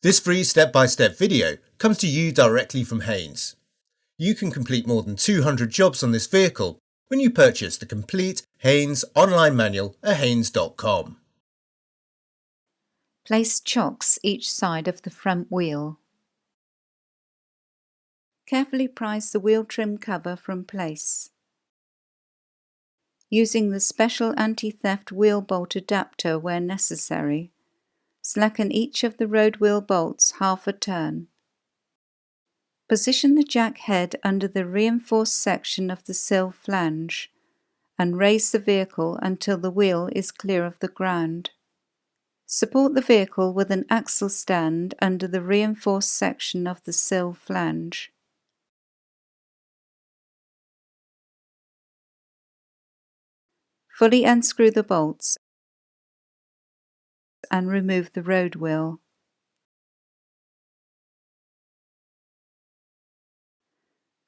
This free step-by-step video comes to you directly from Haynes. You can complete more than 200 jobs on this vehicle when you purchase the complete Haynes online manual at haynes.com. Place chocks each side of the front wheel. Carefully prise the wheel trim cover from place. Using the special anti-theft wheel bolt adapter where necessary, slacken each of the road wheel bolts half a turn. Position the jack head under the reinforced section of the sill flange and raise the vehicle until the wheel is clear of the ground. Support the vehicle with an axle stand under the reinforced section of the sill flange. Fully unscrew the bolts and remove the road wheel.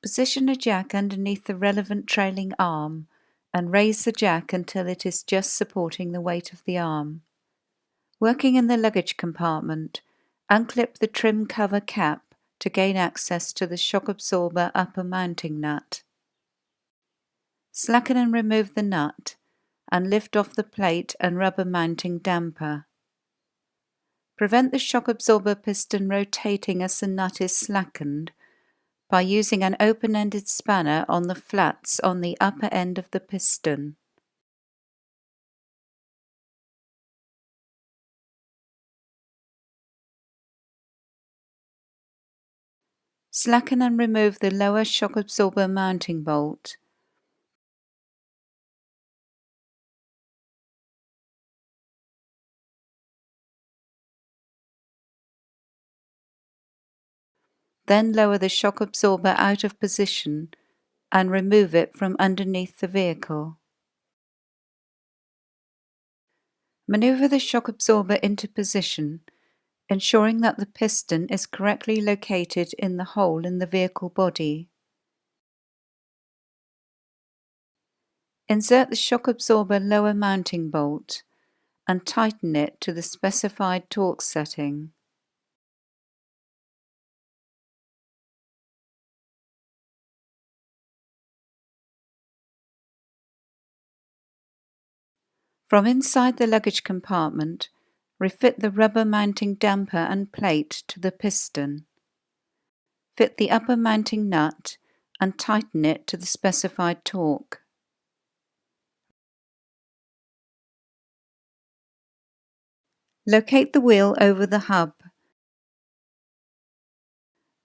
Position a jack underneath the relevant trailing arm and raise the jack until it is just supporting the weight of the arm. Working in the luggage compartment, unclip the trim cover cap to gain access to the shock absorber upper mounting nut. Slacken and remove the nut and lift off the plate and rubber mounting damper. Prevent the shock absorber piston rotating as the nut is slackened by using an open-ended spanner on the flats on the upper end of the piston. Slacken and remove the lower shock absorber mounting bolt. Then lower the shock absorber out of position and remove it from underneath the vehicle. Maneuver the shock absorber into position, ensuring that the piston is correctly located in the hole in the vehicle body. Insert the shock absorber lower mounting bolt and tighten it to the specified torque setting. From inside the luggage compartment, refit the rubber mounting damper and plate to the piston. Fit the upper mounting nut and tighten it to the specified torque. Locate the wheel over the hub.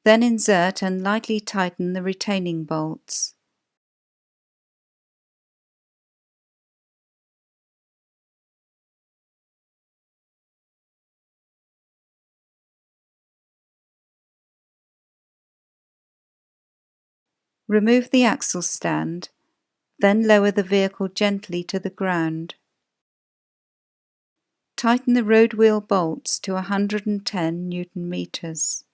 Then insert and lightly tighten the retaining bolts. Remove the axle stand, then lower the vehicle gently to the ground. Tighten the road wheel bolts to 110 Newton meters.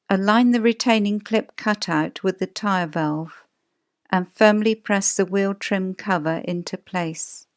Align the retaining clip cutout with the tyre valve and firmly press the wheel trim cover into place.